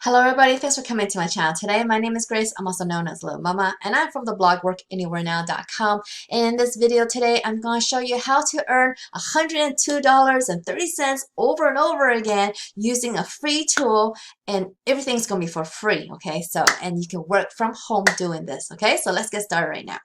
Hello everybody, thanks for coming to my channel today. My name is Grace, I'm also known as Littlemama, and I'm from the blog workanywherenow.com. And in this video today, I'm going to show you how to earn $102.30 over and over again using a free tool, and everything's going to be for free, okay? So, and you can work from home doing this, okay? So let's get started right now.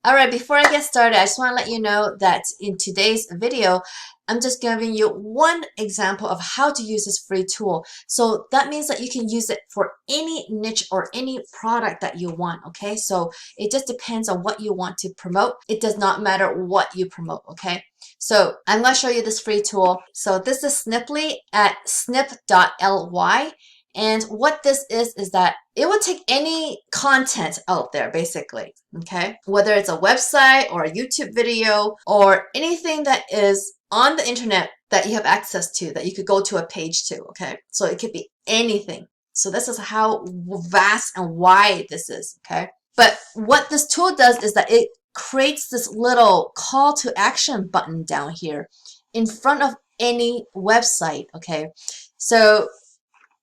Alright, before I get started, I just want to let you know that in today's video, I'm just giving you one example of how to use this free tool. So that means that you can use it for any niche or any product that you want, okay? So it just depends on what you want to promote. It does not matter what you promote, okay? So I'm going to show you this free tool. So this is Sniply at snip.ly. And what this is that it will take any content out there, basically, okay? Whether it's a website or a YouTube video or anything that is on the internet that you have access to, that you could go to a page to, okay? So it could be anything. So this is how vast and wide this is, okay? But what this tool does is that it creates this little call to action button down here in front of any website, okay? So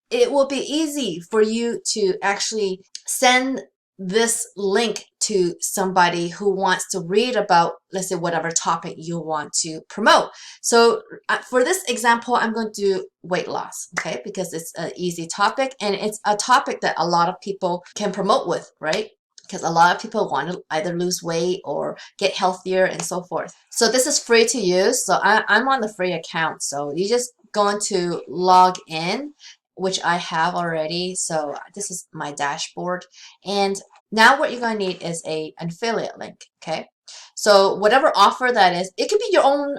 it will be easy for you to actually send this link to somebody who wants to read about, let's say, whatever topic you want to promote. So for this example, I'm going to do weight loss, okay, because it's an easy topic and it's a topic that a lot of people can promote with, right? Because a lot of people want to either lose weight or get healthier and so forth. So this is free to use. So I'm on the free account. So you just going to log in, which I have already. So this is my dashboard. And now what you're going to need is an affiliate link, okay? So whatever offer that is, it could be your own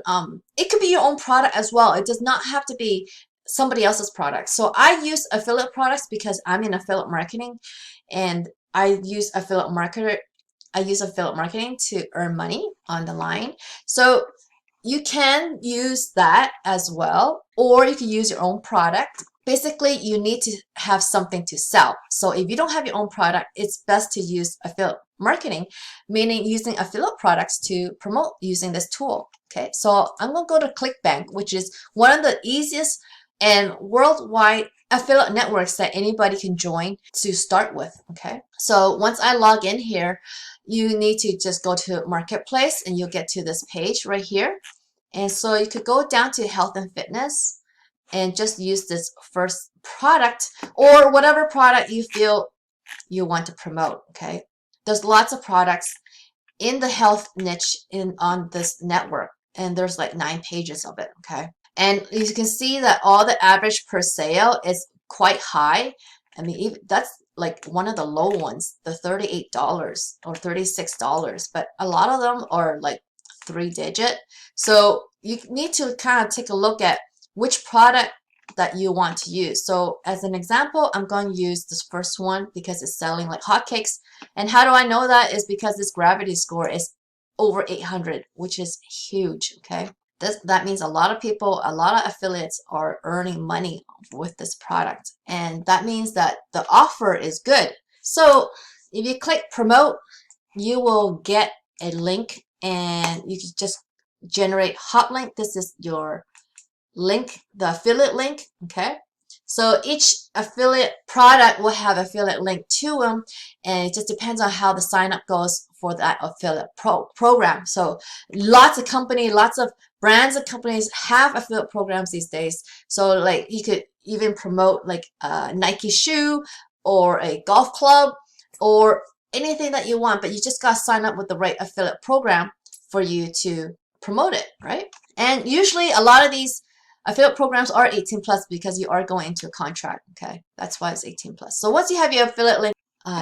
product as well. It does not have to be somebody else's product. So I use affiliate products because I'm in affiliate marketing, and I use affiliate marketing to earn money on the line. So you can use that as well, or you can use your own product. Basically, you need to have something to sell. So if you don't have your own product, it's best to use affiliate marketing, meaning using affiliate products to promote using this tool. Okay, so I'm going to go to ClickBank, which is one of the easiest and worldwide affiliate networks that anybody can join to start with. Okay, so once I log in here, you need to just go to Marketplace and you'll get to this page right here. And so you could go down to health and fitness and just use this first product or whatever product you feel you want to promote, okay? There's lots of products in the health niche on this network, and there's like 9 pages of it, okay? And you can see that all the average per sale is quite high. I mean, even, that's like one of the low ones, the $38 or $36, but a lot of them are like 3-digit. So you need to kind of take a look at which product that you want to use. So as an example, I'm going to use this first one because it's selling like hotcakes. And how do I know that? Is because this gravity score is over 800, which is huge, okay? That means a lot of people, a lot of affiliates are earning money with this product. And that means that the offer is good. So if you click promote, you will get a link and you can just generate hot link. This is your link, the affiliate link, okay? So each affiliate product will have affiliate link to them, and it just depends on how the sign up goes for that affiliate program. So lots of companies, lots of brands and companies have affiliate programs these days. So like you could even promote like a Nike shoe or a golf club or anything that you want, but you just got to sign up with the right affiliate program for you to promote it, right? And usually a lot of these affiliate programs are 18 plus because you are going into a contract, okay? That's why it's 18 plus. So once you have your affiliate link,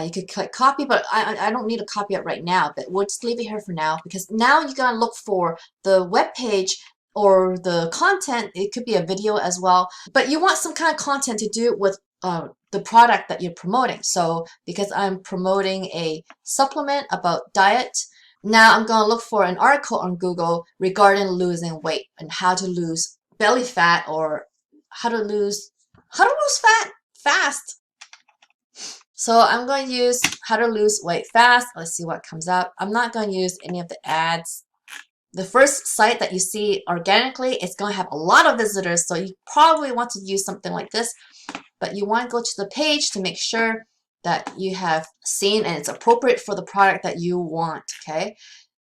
you could click copy, but I don't need to copy it right now, but we'll just leave it here for now because now you're going to look for the web page or the content. It could be a video as well, but you want some kind of content to do with the product that you're promoting. So because I'm promoting a supplement about diet, now I'm going to look for an article on Google regarding losing weight and how to lose belly fat or how to lose fat fast. So I'm going to use how to lose weight fast. Let's see what comes up. I'm not going to use any of the ads. the first site that you see organically, it's going to have a lot of visitors. So you probably want to use something like this, but you want to go to the page to make sure that you have seen and it's appropriate for the product that you want, okay?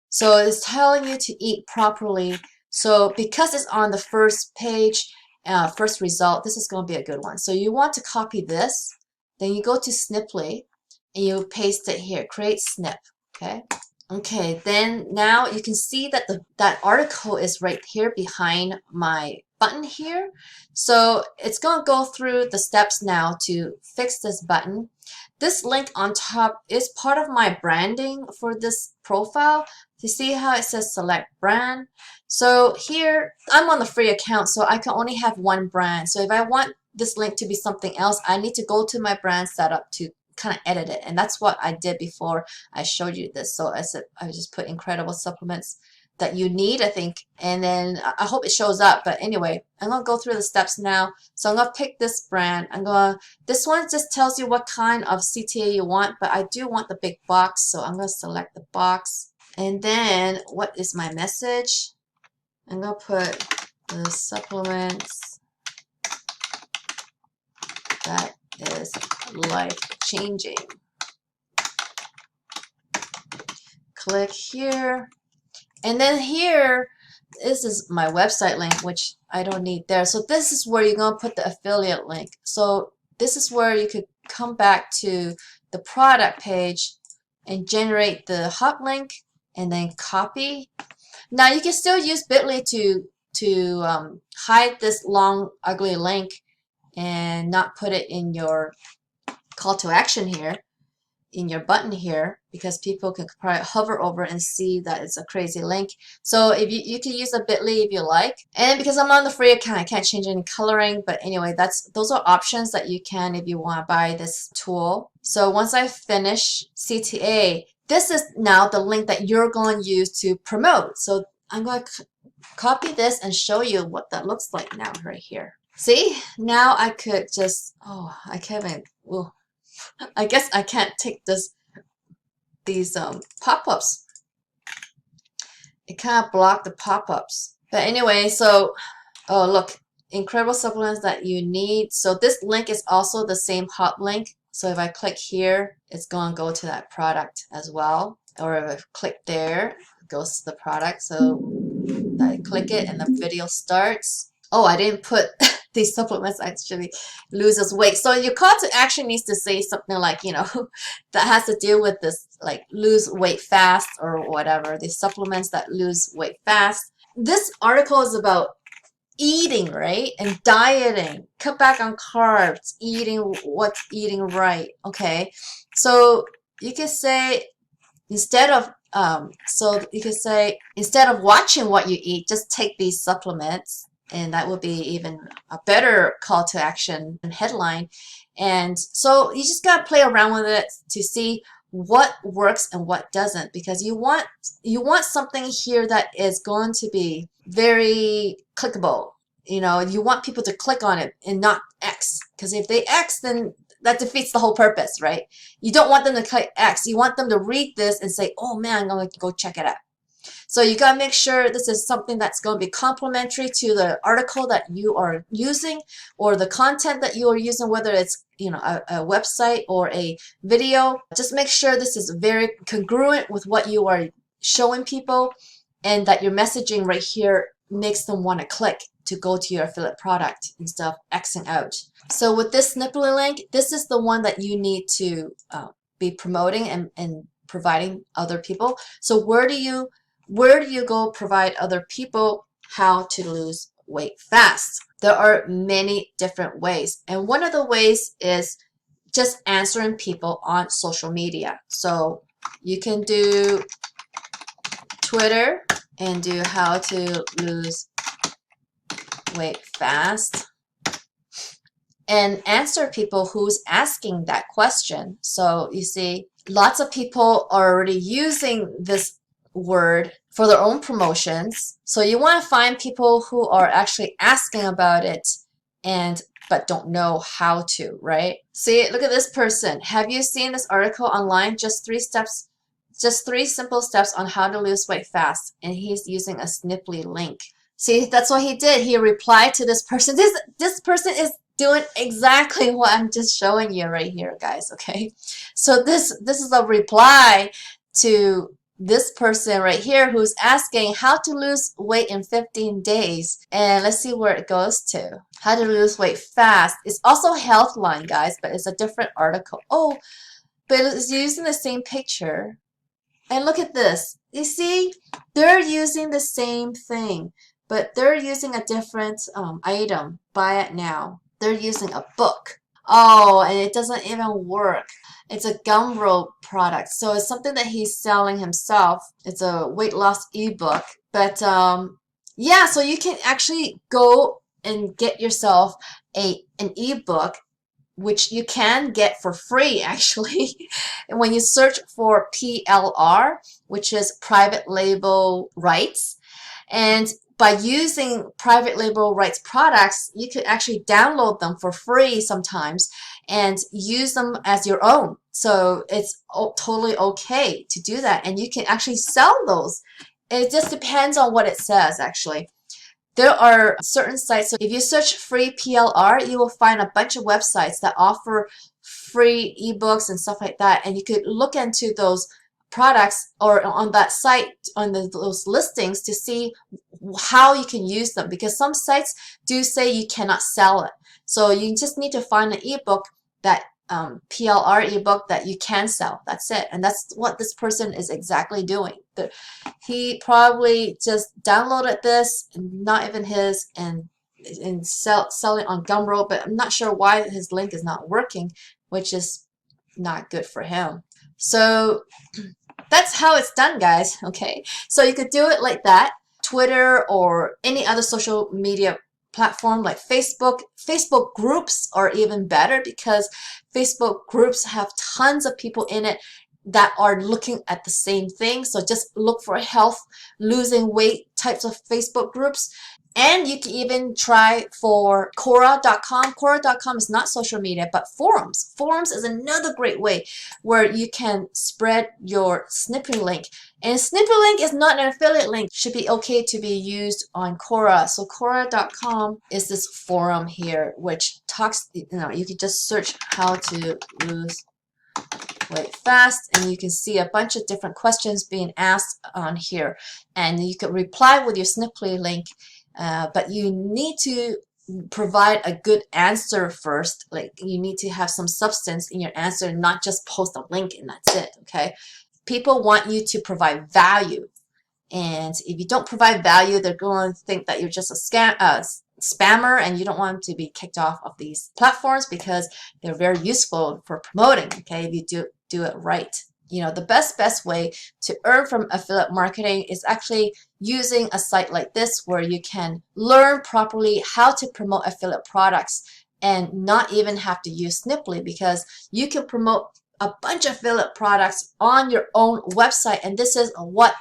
So it's telling you to eat properly. So because it's on the first page, first result, this is going to be a good one. So you want to copy this, then you go to Sniply and you paste it here, create snip, okay? Okay, then now you can see that that article is right here behind my button here. So it's going to go through the steps now to fix this button. This link on top is part of my branding for this profile. You see how it says select brand? So here, I'm on the free account, so I can only have one brand. So if I want this link to be something else, I need to go to my brand setup to kind of edit it. And that's what I did before I showed you this. So I said, I just put incredible supplements that you need, I think, and then I hope it shows up. But anyway, I'm gonna go through the steps now. So I'm gonna pick this brand. This one just tells you what kind of CTA you want, but I do want the big box, so I'm gonna select the box. And then what is my message? I'm gonna put the supplements that is life-changing. Click here. And then here, this is my website link, which I don't need there. So this is where you're going to put the affiliate link. So this is where you could come back to the product page and generate the hot link and then copy. Now you can still use Bitly to hide this long, ugly link and not put it in your call to action here, in your button here, because people can probably hover over and see that it's a crazy link. So if you can use a Bitly if you like. And because I'm on the free account, I can't change any coloring. But anyway, those are options that you can if you want to buy this tool. So once I finish CTA, this is now the link that you're going to use to promote. So I'm going to copy this and show you what that looks like now right here. See, now I could just, oh, I can't even, well, I guess I can't take these pop-ups. It kind of blocked the pop-ups. But anyway, so, oh, look, incredible supplements that you need. So this link is also the same hot link. So if I click here, it's going to go to that product as well. Or if I click there, it goes to the product. So I click it and the video starts. Oh, I didn't put these supplements actually loses weight. So your call to action needs to say something like, you know, that has to deal with this, like lose weight fast or whatever. These supplements that lose weight fast. This article is about eating, right? And dieting. Cut back on carbs. Eating right. Okay. So you can say instead of watching what you eat, just take these supplements. And that would be even a better call to action headline. And so you just got to play around with it to see what works and what doesn't, because you want something here that is going to be very clickable. You know, you want people to click on it and not X, because if they X, then that defeats the whole purpose, right? You don't want them to click X. You want them to read this and say, oh man, I'm going to go check it out. So you got to make sure this is something that's going to be complementary to the article that you are using or the content that you are using, whether it's, you know, a website or a video. Just make sure this is very congruent with what you are showing people and that your messaging right here makes them want to click to go to your affiliate product instead of Xing out. So with this Sniply link, this is the one that you need to be promoting and providing other people. So where do you go provide other people how to lose weight fast? There are many different ways. And one of the ways is just answering people on social media. So you can do Twitter and do how to lose weight fast and answer people who's asking that question. So you see, lots of people are already using this word for their own promotions. So you want to find people who are actually asking about it but don't know how to, right? See, look at this person. Have you seen this article online? Just 3 steps Just 3 simple steps on how to lose weight fast, and he's using a Snipply link. See, that's what he did. He replied to this person. This person is doing exactly what I'm just showing you right here, guys, okay? So this is a reply to this person right here who's asking how to lose weight in 15 days. And let's see where it goes to. How to lose weight fast. It's also Healthline, guys, but it's a different article. Oh, but it's using the same picture. And look at this. You see, they're using the same thing, but they're using a different item. Buy it now. They're using a book. Oh, and it doesn't even work. It's a gumroad product. So it's something that he's selling himself. It's a weight loss ebook. But yeah, so you can actually go and get yourself an ebook, which you can get for free actually. And when you search for PLR, which is private label rights, and by using private label rights products, you could actually download them for free sometimes and use them as your own. So it's totally okay to do that, and you can actually sell those. It just depends on what it says actually. There are certain sites, so if you search free PLR, you will find a bunch of websites that offer free ebooks and stuff like that, and you could look into those products or on that site, on those listings, to see how you can use them, because some sites do say you cannot sell it. So you just need to find an ebook, that PLR ebook that you can sell. That's it. And that's what this person is exactly doing. He probably just downloaded this, not even his, and selling on Gumroad, but I'm not sure why his link is not working, which is not good for him. So that's how it's done, guys. Okay, so you could do it like that. Twitter or any other social media platform like Facebook. Facebook groups are even better, because Facebook groups have tons of people in it that are looking at the same thing. So just look for health, losing weight types of Facebook groups. And you can even try for Quora.com. Quora.com is not social media, but forums. Forums is another great way where you can spread your Snippy link. And Snippy link is not an affiliate link. It should be okay to be used on Quora. So Quora.com is this forum here, which talks, you can just search how to lose weight fast, and you can see a bunch of different questions being asked on here. And you can reply with your Snippy link. But you need to provide a good answer first. Like, you need to have some substance in your answer, not just post a link and that's it, okay? People want you to provide value. And if you don't provide value, they're going to think that you're just a spammer, and you don't want them to be kicked off of these platforms, because they're very useful for promoting, okay, if you do it right. The best way to earn from affiliate marketing is actually using a site like this, where you can learn properly how to promote affiliate products and not even have to use Snipply, because you can promote a bunch of affiliate products on your own website. And this is what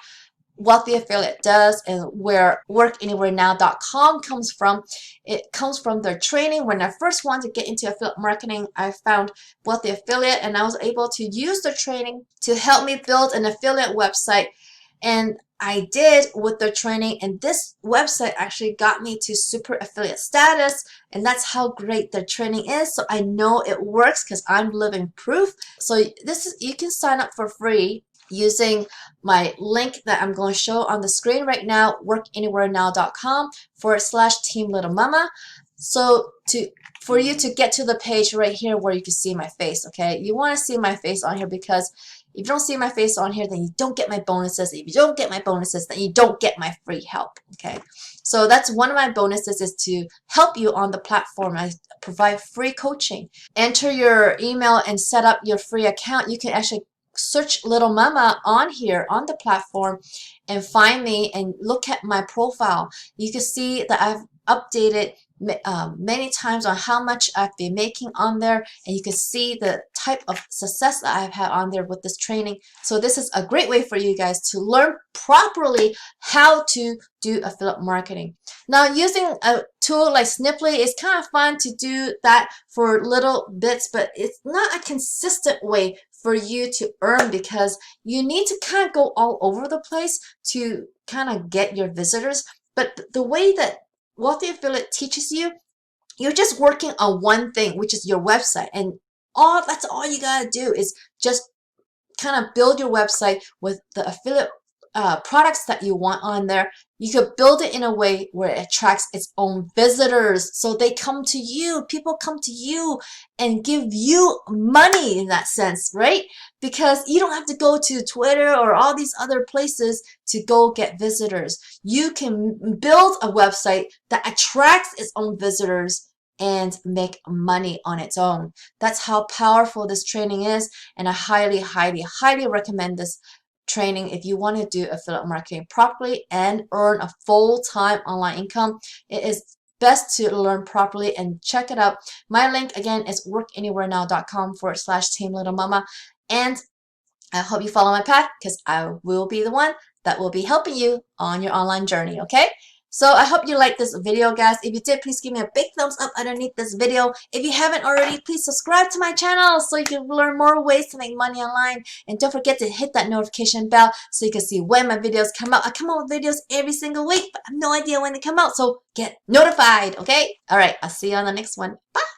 Wealthy Affiliate does, and where workanywherenow.com comes from. It comes from their training. When I first wanted to get into affiliate marketing, I found Wealthy Affiliate, and I was able to use their training to help me build an affiliate website. And I did with their training, and this website actually got me to super affiliate status, and that's how great their training is. So I know it works because I'm living proof. So you can sign up for free using my link that I'm going to show on the screen right now, workanywherenow.com/Team Littlemama. So for you to get to the page right here where you can see my face, okay? You want to see my face on here, because if you don't see my face on here, then you don't get my bonuses. If you don't get my bonuses, then you don't get my free help, okay? So that's one of my bonuses, is to help you on the platform. I provide free coaching. Enter your email and set up your free account. You can actually search Littlemama on here on the platform and find me and look at my profile. You can see that I've updated many times on how much I've been making on there, and you can see the type of success that I've had on there with this training. So this is a great way for you guys to learn properly how to do affiliate marketing. Now, using a tool like Snipply is kind of fun to do that for little bits, but it's not a consistent way for you to earn, because you need to kind of go all over the place to kind of get your visitors. But the way that Wealthy Affiliate teaches you, you're just working on one thing, which is your website. And that's all you gotta do is just kind of build your website with the affiliate products that you want on there. You could build it in a way where it attracts its own visitors. So they come to you, people come to you and give you money in that sense, right? Because you don't have to go to Twitter or all these other places to go get visitors. You can build a website that attracts its own visitors and make money on its own. That's how powerful this training is, and I highly, highly, highly recommend this training if you want to do affiliate marketing properly and earn a full-time online income. It is best to learn properly and check it out. My link again is workanywherenow.com/Team Littlemama, and I hope you follow my path, because I will be the one that will be helping you on your online journey, okay? So I hope you liked this video, guys. If you did, please give me a big thumbs up underneath this video. If you haven't already, please subscribe to my channel so you can learn more ways to make money online. And don't forget to hit that notification bell so you can see when my videos come out. I come out with videos every single week, but I have no idea when they come out, so get notified, okay? All right, I'll see you on the next one. Bye!